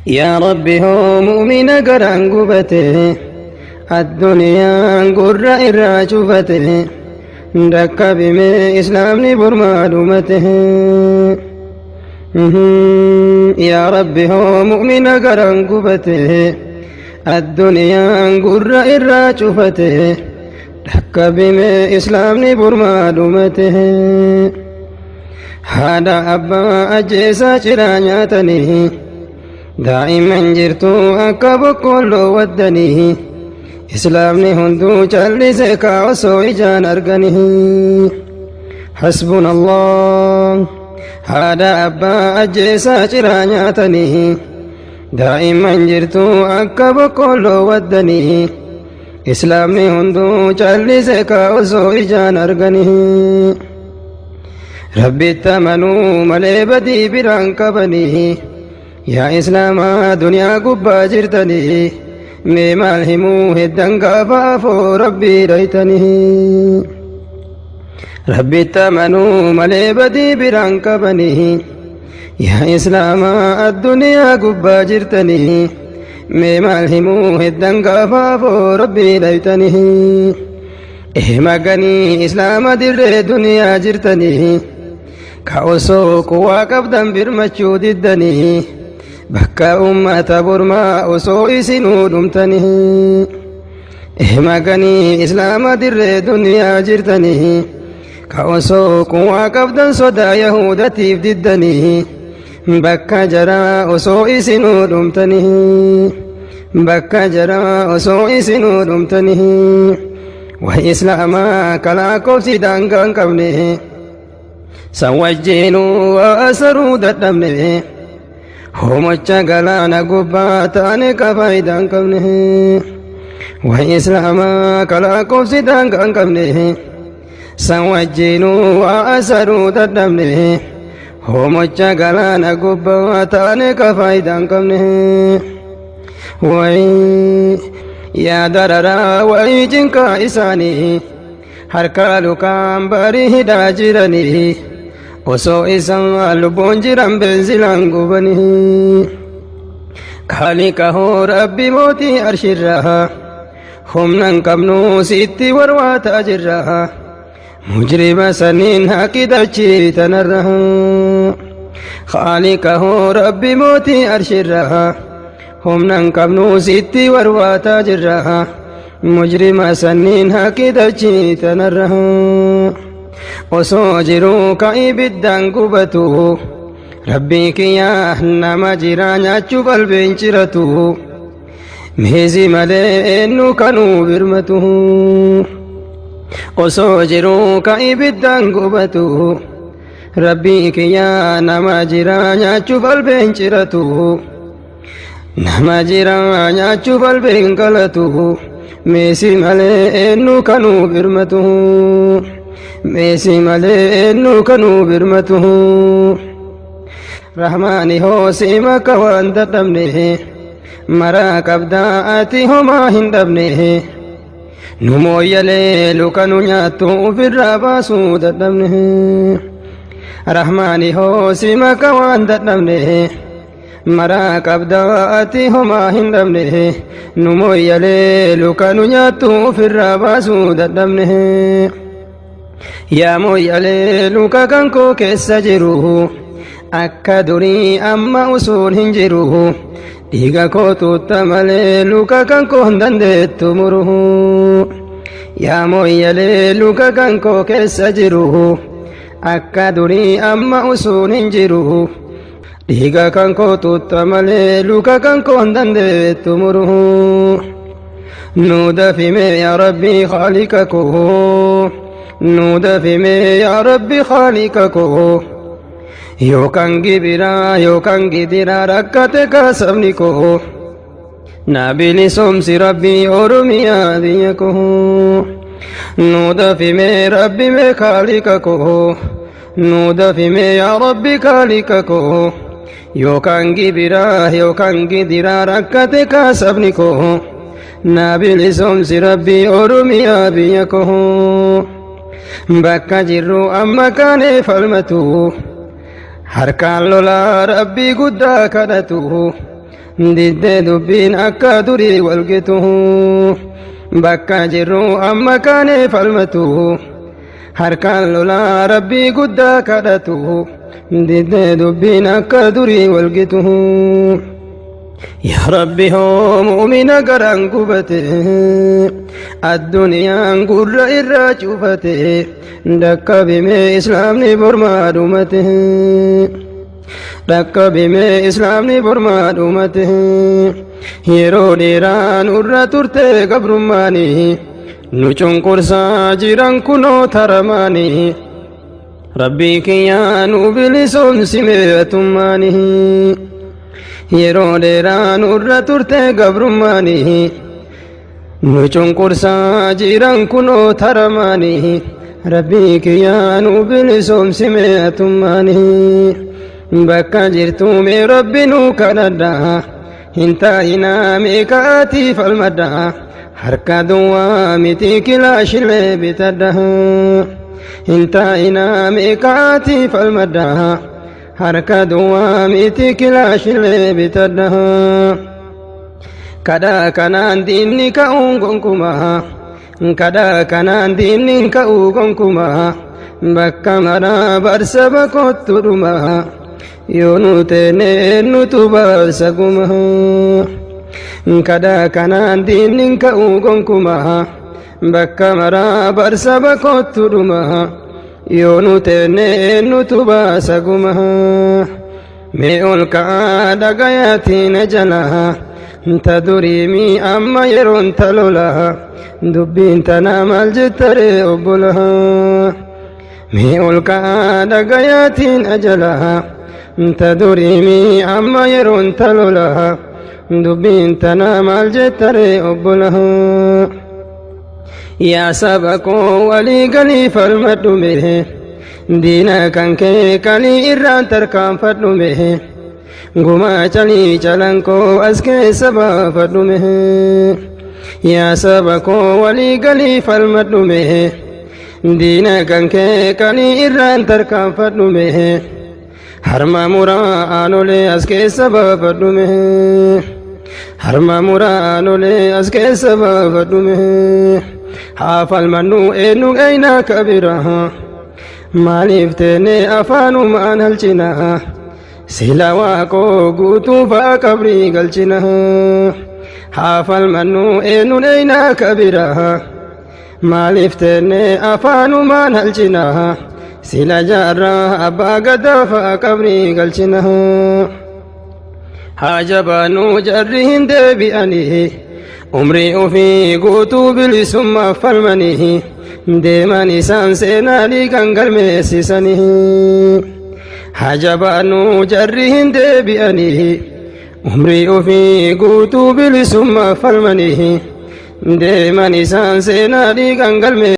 يا ربي هو مؤمن قران قبته الدنيا قرى إرى شوفته ركب من إسلامني برمالومته يا ربي هو مؤمن قران قبته الدنيا قرى إرى شوفته ركب من إسلامني برمالومته هذا أبا أجيسا شرانياتني دائما جرتو أكب كل ودني إسلامني هندو جلسك وسوي جان أرغنه حسبنا الله هذا أبا أجيسا شرانياتني دائما جرتو أكب كل ودني إسلامني هندو جلسك وسوي جان أرغنه ربي تمنوا ملي بدي برانك بني يا إسلام دنيا قبا جرتني ميمال همو هدن قفافو ربي ريتني ربي تمنوا ملي بدي برانك بني يا إسلام الدنيا قبا جرتني ميمال همو هدن قفافو ربي ريتني إهمقني إسلام در دنيا جرتني كأوسو قوا قبضا برمچو ددني بكا أمة برما أوسو إسنو دمتني إهمقني إسلام در دنيا جرتني كأوسو قوا قبضا صدا يهودتي ددني بكا جرا أوسو إسنو دمتني بكا جرا أوسو إسنو دمتني وإسلاما كلا كوسي دانقان قبنه سوجينوا وأسروا ددمنه همچا غلانا قباتاني كفايدان قبنه وإسلاما كلا كوسي دانقان قبنه سوجينوا وأسروا ددمنه همچا غلانا قباتاني كفايدان قبنه يا دررا ويجنكا إساني harka lukaan barii hidhaa jiranii osoo isaan lubbuun jiran benzilaan gubanii khaalika hoo rabbi mootii arshirraa humnan qabnu sitti warwaataa jirra mujrima saniin haqi dachii tanarra khaalika hoo rabbi mootii arshirraa humnan qabnu sitti warwaataa jirra مجرم سنين هكذا جيتنا الرها وصوجروا كئب الدنقبته ربك يا نما جيران أشوف البنشرته مهزي ملئنو كانوا برمته وصوجروا كئب الدنقبته ربك يا نما جيران أشوف البنشرته نما جيران أشوف البنقلته ميسي ملئ إنو كانوا برمته ميسي ملئ إنو كانوا برمته رحماني هو سيمك وانت تبنيه مراك أبداءتي هما هندبنيه نمو يليل كانوا نياتو في الرابا سودة تبنيه رحماني هو سيمك وانت تبنيه مراك أبداءتي هما هندبنه نمو يليل كانوا نياتو في الرابا سودة دمنه يا مو يليل كاكنكو كيسا جروه أكا دري أما أصول هنجروه ديغا كوتو تمليل كاكنكو هندندت مروه يا مو يليل كاكنكو كيسا جروه أكا دري أما أصول هنجروه dhiiga kan koo tutta malee luka kan koo hin dandeettu muruu nu dafime yaa rabbii khaalika koo nu dafime yaa rabbii khaalika koo yookaan gibiraa yookaan gidiraa rakkate kaasabni koo na bilisoomsi rabbii oromiyaa biyya koo nu dafime rabbi mee khaalika koo nu dafime yaa rabbii khaalika koo yookaan gibiraa yookaan gidiraa rakkate kaasabni koo na bilisoomsi rabbii oromiyaa biyya koo bakka jirru amma kaanee falmatu harkaan lolaa rabbii guddaa kadhatu diddee dubbiin akka durii walgitu bakka jirru amma kaanee falmatu harkaan lolaa rabbii guddaa kadhatu diddee dubbiin akka durii walgitu yaa rabbi hoo mu'mina garaan gubate addunyaan gurra irraa cufate dhaqqabimee islaamni bormaa dhumate dhaqqabimee islaamni bormaa dhumate yeroo dheeraa nurra turte gabrummaani nu cunqursaa jiran kunoo taramaani rabbii kiyyaa nu bilisoomsime atummaani yeroo dheeraa nurra turte gabrummaani nu cunqursaa jiran kunoo taramaani rabbii kiyyaa nu bilisoomsime atummaani bakka jirtu mee rabbi nu kadhadha hin taa'inaa meeqaatii falmadha harka duwwaa miti kilaashillee bitadha hin taa'inaa meeqaatii falmadha harka duwwaa miti kilaashillee bitadha kadhaa kanaan diinni ka'uun gonkumaa kadhaa kanaan diinni ka'uu gonkumaa bakka maraa barsa bakottu dhumaa yoo nu teene nutu barsa gumaa kadhaa kanaan diinni ka'uu gonkumaa bakka maraa barsa bakottu dhumaa yoo nu teene nutu barsa gumaa mee ol ka'aa dhagayaatiin jalaa ta duriimi amma yeroon ta lolaa dubbiin tana maal jettaree obbolaa mee ol ka'aa dhagayaatiin jalaa ta duriimi amma yeroon ta lolaa dubbiin tana maal jettaree obbolaa yaa saba koo walii galii falmadhume diina kan kee kalii irraan tarkaanfadhume gumaa calii calankoo as keessa baafadhume yaa saba koo walii galii falmadhume diina kan kee kalii irraan tarkaanfadhume harma muraa aanolee as keessa baafadhume harma muraa aanolee as keessa baafadhume haa falmannu eenyu eeynaa kabira maaliif teene afaanumaan halchina sila waaqoo guutuu fa'a qabrii galchina haa falmannu eenyu eeynaa kabira maaliif teene afaanumaan halchina sila jaarraa abbaa gadaa fa'a qabrii galchina haa jabaannu jarri hin deebi'anii umrii ofii guutuu bilisummaaf falmanii deeman isaan seenaa dhiigan galmeessisanii haa jabaannu jarri hin deebi'anii umrii ofii guutuu bilisummaaf falmanii deeman isaan seenaa dhiigan galmeessisanii